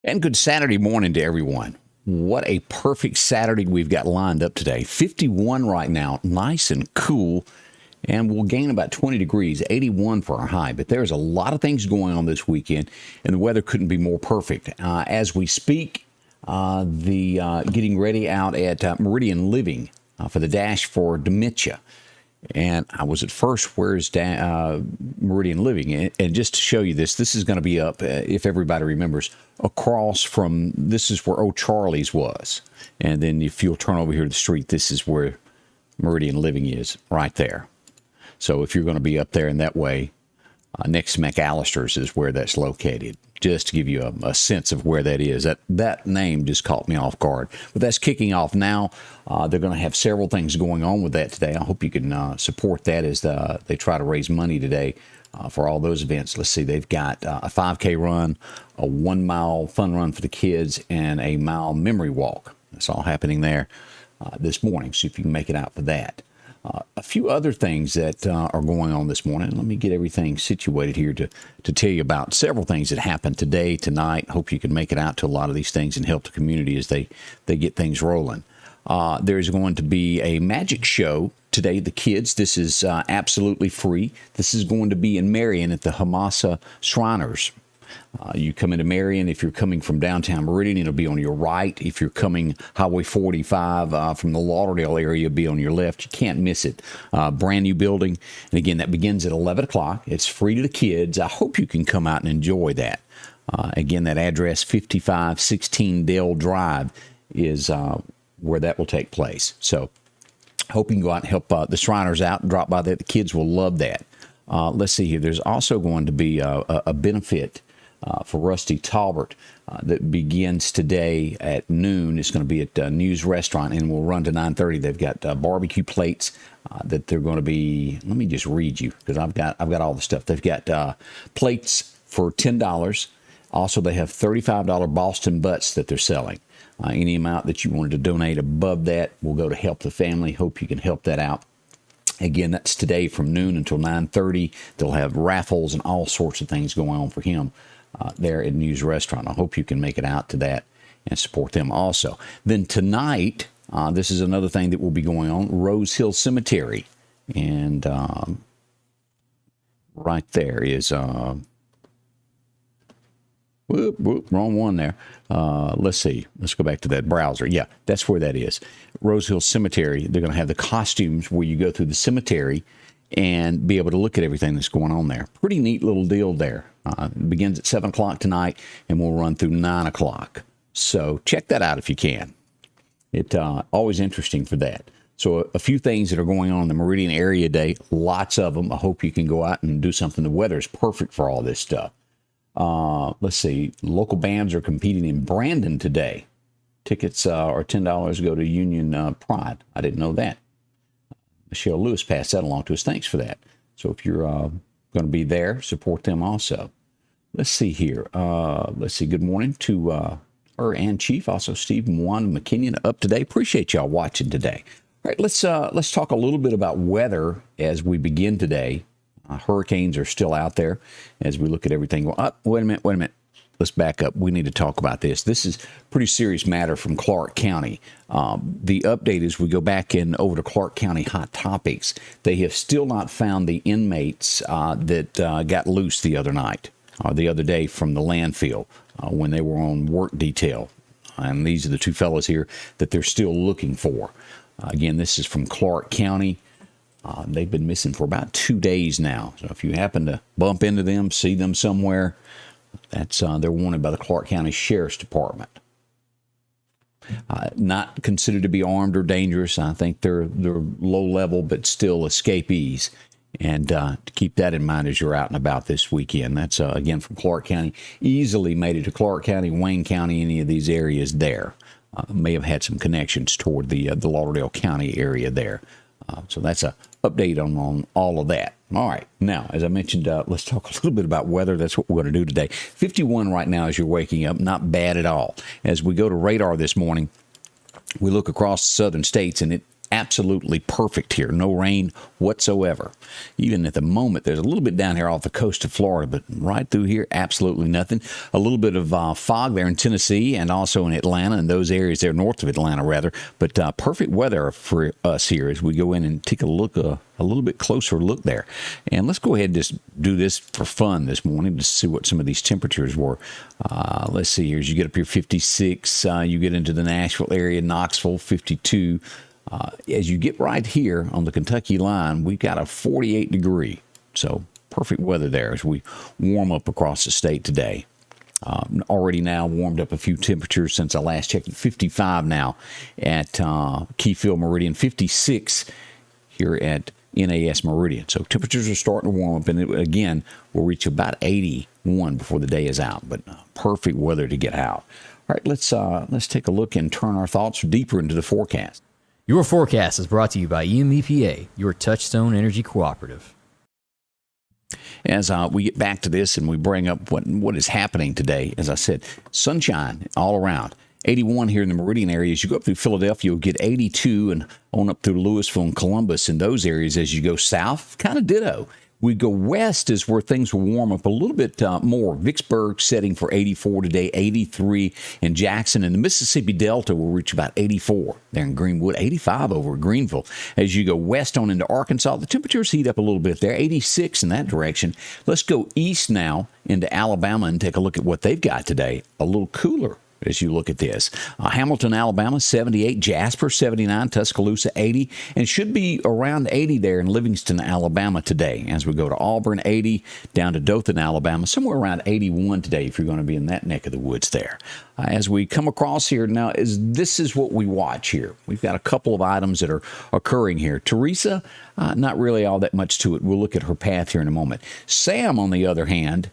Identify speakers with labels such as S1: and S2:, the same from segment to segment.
S1: And good Saturday morning to everyone. What a perfect Saturday we've got lined up today. 51 right now, nice and cool, and we'll gain about 20 degrees, 81 for our high. But there's a lot of things going on this weekend, and the weather couldn't be more perfect. As we speak, getting ready out at Meridian Living for the Dash for Dementia. And I was at first, where's Meridian Living? And just to show you this is going to be up, if everybody remembers, across from, this is where Old Charlie's was. And then if you'll turn over here to the street, this is where Meridian Living is, right there. So if you're going to be up there in that way, next to McAllister's is where that's located. Just to give you a sense of where that is. That name just caught me off guard. But that's kicking off now. They're going to have several things going on with that today. I hope you can support that as they try to raise money today for all those events. Let's see, they've got a 5K run, a 1 mile fun run for the kids, and a mile memory walk. That's all happening there this morning. See if you can make it out for that. A few other things that are going on this morning. Let me get everything situated here to tell you about several things that happened today, tonight. Hope you can make it out to a lot of these things and help the community as they get things rolling. There's going to be a magic show today. The kids, this is absolutely free. This is going to be in Marion at the Hamasa Shriners. You come into Marion. If you're coming from downtown Meridian, it'll be on your right. If you're coming Highway 45 from the Lauderdale area, it'll be on your left. You can't miss it. Brand new building. And again, that begins at 11 o'clock. It's free to the kids. I hope you can come out and enjoy that. Again, that address, 5516 Dale Drive, is where that will take place. So hope you can go out and help the Shriners out and drop by there. The kids will love that. Let's see here. There's also going to be a benefit for Rusty Tolbert that begins today at noon. It's going to be at News Restaurant and will run to 9:30. They've got barbecue plates that they're going to be. Let me just read you because I've got all the stuff. They've got plates for $10. Also, they have $35 Boston butts that they're selling. Any amount that you wanted to donate above that will go to help the family. Hope you can help that out. Again, that's today from noon until 9:30. They'll have raffles and all sorts of things going on for him there at News Restaurant. I hope you can make it out to that and support them also. Then tonight, this is another thing that will be going on, Rose Hill Cemetery. And right there is... wrong one there. Let's see. Let's go back to that browser. Yeah, that's where that is. Rose Hill Cemetery. They're going to have the costumes where you go through the cemetery and be able to look at everything that's going on there. Pretty neat little deal there. It begins at 7 o'clock tonight and will run through 9 o'clock. So check that out if you can. It's always interesting for that. So a few things that are going on in the Meridian area today, lots of them. I hope you can go out and do something. The weather is perfect for all this stuff. Let's see. Local bands are competing in Brandon today. Tickets are $10 go to Union Pride. I didn't know that. Michelle Lewis passed that along to us. Thanks for that. So if you're going to be there, support them also. Let's see here. Let's see. Good morning to her and Chief. Also, Steve and Wanda McKinnon up today. Appreciate y'all watching today. All right, let's talk a little bit about weather as we begin today. Hurricanes are still out there as we look at everything. Well, wait a minute. Let's back up. We need to talk about this. This is a pretty serious matter from Clark County. The update is we go back in over to Clark County Hot Topics. They have still not found the inmates that got loose the other night or the other day from the landfill when they were on work detail. And these are the two fellows here that they're still looking for. Again, this is from Clark County. They've been missing for about 2 days now. So if you happen to bump into them, see them somewhere, that's they're wanted by the Clark County Sheriff's Department. Not considered to be armed or dangerous. I think they're low level, but still escapees. And to keep that in mind as you're out and about this weekend. That's, again, from Clark County. Easily made it to Clark County, Wayne County, any of these areas there. May have had some connections toward the Lauderdale County area there. So that's a update on all of that. All right. Now, as I mentioned, let's talk a little bit about weather. That's what we're going to do today. 51 right now as you're waking up. Not bad at all. As we go to radar this morning, we look across the southern states, and absolutely perfect here. No rain whatsoever. Even at the moment, there's a little bit down here off the coast of Florida, but right through here, absolutely nothing. A little bit of fog there in Tennessee and also in Atlanta and those areas there north of Atlanta, rather. But perfect weather for us here as we go in and take a look, a little bit closer look there. And let's go ahead and just do this for fun this morning to see what some of these temperatures were. Let's see here. As you get up here, 56. You get into the Nashville area, Knoxville, 52. As you get right here on the Kentucky line, we've got a 48 degree. So perfect weather there as we warm up across the state today. Already now warmed up a few temperatures since I last checked. 55 now at Keyfield Meridian, 56 here at NAS Meridian. So temperatures are starting to warm up, and it, again, we'll reach about 81 before the day is out. But perfect weather to get out. All right, let's take a look and turn our thoughts deeper into the forecast.
S2: Your forecast is brought to you by EMEPA, your Touchstone Energy Cooperative.
S1: As we get back to this and we bring up what is happening today, as I said, sunshine all around. 81 here in the Meridian area. As you go up through Philadelphia, you'll get 82 and on up through Louisville and Columbus in those areas. As you go south, kind of ditto. We go west is where things will warm up a little bit more. Vicksburg setting for 84 today, 83 in Jackson, and the Mississippi Delta will reach about 84 there in Greenwood, 85 over at Greenville. As you go west on into Arkansas, the temperatures heat up a little bit there, 86 in that direction. Let's go east now into Alabama and take a look at what they've got today. A little cooler as you look at this. Hamilton, Alabama, 78. Jasper, 79. Tuscaloosa, 80. And should be around 80 there in Livingston, Alabama today. As we go to Auburn, 80. Down to Dothan, Alabama, somewhere around 81 today if you're going to be in that neck of the woods there. As we come across here now, this is what we watch here. We've got a couple of items that are occurring here. Teresa, not really all that much to it. We'll look at her path here in a moment. Sam, on the other hand,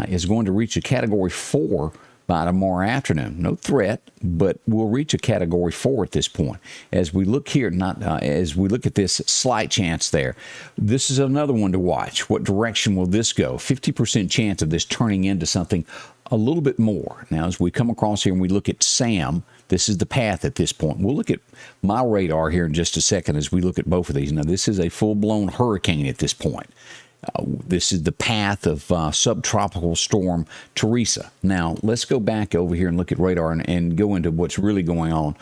S1: is going to reach a Category 4 by tomorrow afternoon. No threat, but we'll reach a Category 4 at this point. As we look here, as we look at this slight chance there, this is another one to watch. What direction will this go? 50% chance of this turning into something a little bit more. Now, as we come across here and we look at Sam, this is the path at this point. We'll look at my radar here in just a second as we look at both of these. Now, this is a full-blown hurricane at this point. This is the path of subtropical storm Teresa. Now, let's go back over here and look at radar and go into what's really going on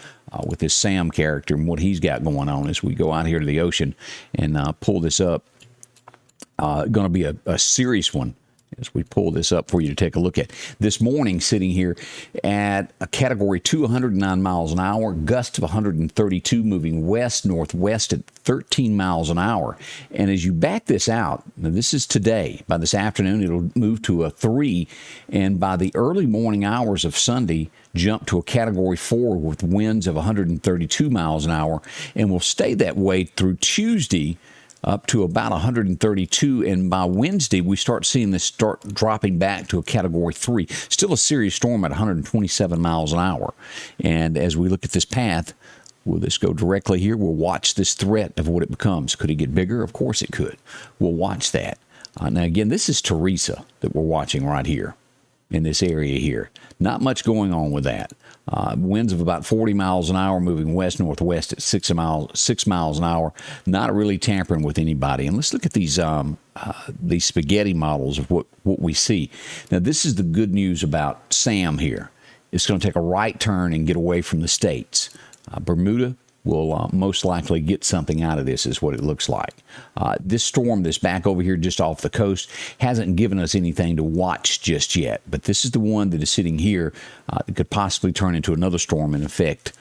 S1: with this Sam character and what he's got going on as we go out here to the ocean and pull this up. Going to be a serious one as we pull this up for you to take a look at. This morning, sitting here at a Category 2, 109 miles an hour, gust of 132, moving west-northwest at 13 miles an hour. And as you back this out, now this is today. By this afternoon, it'll move to a 3, and by the early morning hours of Sunday, jump to a Category 4 with winds of 132 miles an hour, and will stay that way through Tuesday, up to about 132, and by Wednesday, we start seeing this start dropping back to a Category 3. Still a serious storm at 127 miles an hour. And as we look at this path, will this go directly here? We'll watch this threat of what it becomes. Could it get bigger? Of course it could. We'll watch that. Now, again, this is Teresa that we're watching right here in this area here. Not much going on with that. Winds of about 40 miles an hour, moving west-northwest at 6 miles an hour. Not really tampering with anybody. And let's look at these spaghetti models of what we see. Now, this is the good news about Sam here. It's going to take a right turn and get away from the states. Bermuda will most likely get something out of this, is what it looks like. This storm that's back over here just off the coast hasn't given us anything to watch just yet, but this is the one that is sitting here that could possibly turn into another storm and affect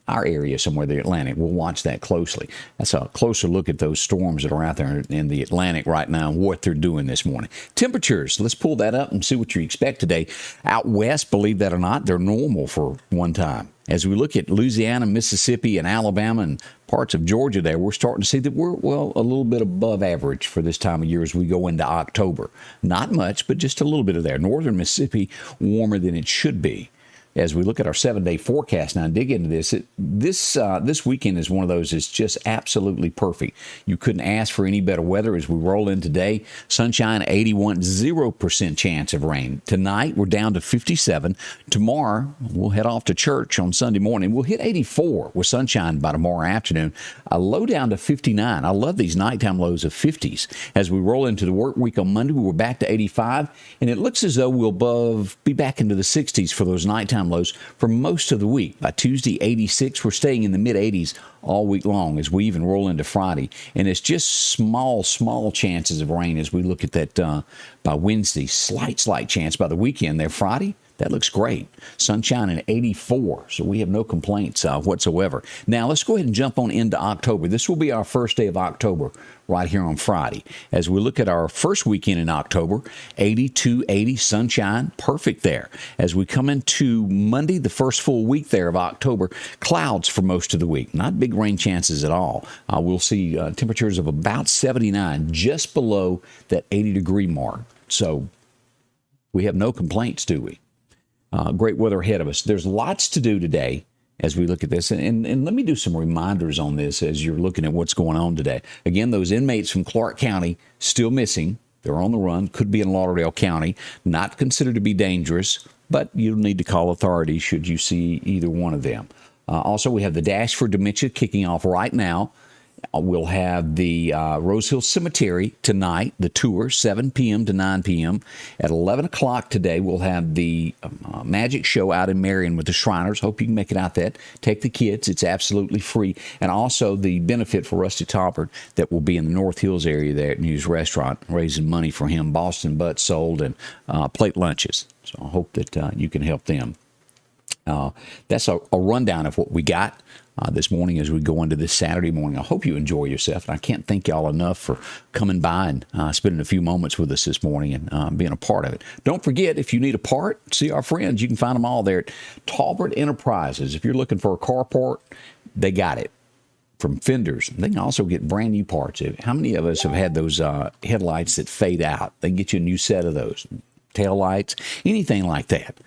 S1: our area somewhere, the Atlantic. We'll watch that closely. That's a closer look at those storms that are out there in the Atlantic right now and what they're doing this morning. Temperatures, let's pull that up and see what you expect today. Out west, believe that or not, they're normal for one time. As we look at Louisiana, Mississippi, and Alabama, and parts of Georgia there, we're starting to see that we're, well, a little bit above average for this time of year as we go into October. Not much, but just a little bit of there. Northern Mississippi, warmer than it should be. as we look at our 7-day forecast now and dig into this, this weekend is one of those that's just absolutely perfect. You couldn't ask for any better weather as we roll in today. Sunshine, 81, 0% chance of rain. Tonight, we're down to 57. Tomorrow, we'll head off to church on Sunday morning. We'll hit 84 with sunshine by tomorrow afternoon. A low down to 59. I love these nighttime lows of 50s. As we roll into the work week on Monday, we're back to 85, and it looks as though we'll be back into the 60s for those nighttime lows for most of the week. By Tuesday, 86. We're staying in the mid-80s all week long as we even roll into Friday. And it's just small chances of rain as we look at that by Wednesday. Slight chance by the weekend there. Friday, that looks great. Sunshine in 84, so we have no complaints whatsoever. Now, let's go ahead and jump on into October. This will be our first day of October right here on Friday. As we look at our first weekend in October, 82, 80, sunshine, perfect there. As we come into Monday, the first full week there of October, clouds for most of the week. Not big rain chances at all. We'll see temperatures of about 79, just below that 80-degree mark. So we have no complaints, do we? Great weather ahead of us. There's lots to do today as we look at this. And let me do some reminders on this as you're looking at what's going on today. Again, those inmates from Clark County still missing. They're on the run. Could be in Lauderdale County. Not considered to be dangerous, but you'll need to call authorities should you see either one of them. Also, we have the Dash for Dementia kicking off right now. We'll have the Rose Hill Cemetery tonight, the tour, 7 p.m. to 9 p.m. At 11 o'clock today, we'll have the magic show out in Marion with the Shriners. Hope you can make it out there. Take the kids. It's absolutely free. And also the benefit for Rusty Tolbert that will be in the North Hills area there at News Restaurant, raising money for him, Boston butts sold, and plate lunches. So I hope that you can help them. That's a rundown of what we got this morning as we go into this Saturday morning. I hope you enjoy yourself. And I can't thank y'all enough for coming by and spending a few moments with us this morning and being a part of it. Don't forget, if you need a part, see our friends. You can find them all there at Tolbert Enterprises. If you're looking for a car part, they got it. From fenders. They can also get brand new parts. How many of us have had those headlights that fade out? They can get you a new set of those. Tail lights, anything like that.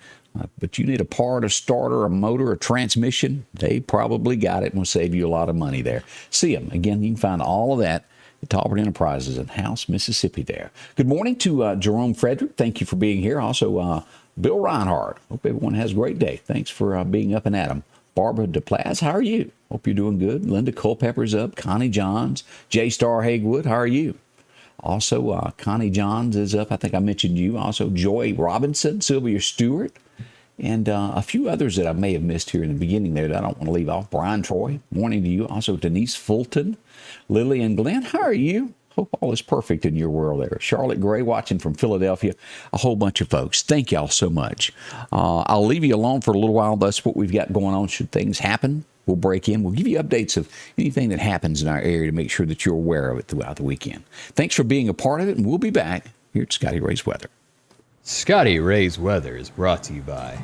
S1: But you need a part, a starter, a motor, a transmission, they probably got it and will save you a lot of money there. See them. Again, you can find all of that at Tolbert Enterprises in House, Mississippi there. Good morning to Jerome Frederick. Thank you for being here. Also, Bill Reinhardt. Hope everyone has a great day. Thanks for being up and at 'em. Barbara DePlaz, how are you? Hope you're doing good. Linda Culpepper's up. Connie Johns. J. Star Hagewood, how are you? Also, Connie Johns is up. I think I mentioned you. Also, Joy Robinson, Sylvia Stewart, and a few others that I may have missed here in the beginning there that I don't want to leave off. Brian Troy, morning to you. Also, Denise Fulton, Lily and Glenn, how are you? Hope all is perfect in your world there. Charlotte Gray watching from Philadelphia. A whole bunch of folks. Thank y'all so much. I'll leave you alone for a little while. That's what we've got going on. Should things happen, we'll break in. We'll give you updates of anything that happens in our area to make sure that you're aware of it throughout the weekend. Thanks for being a part of it, and we'll be back here at Scotty Ray's Weather.
S2: Scotty Ray's Weather is brought to you by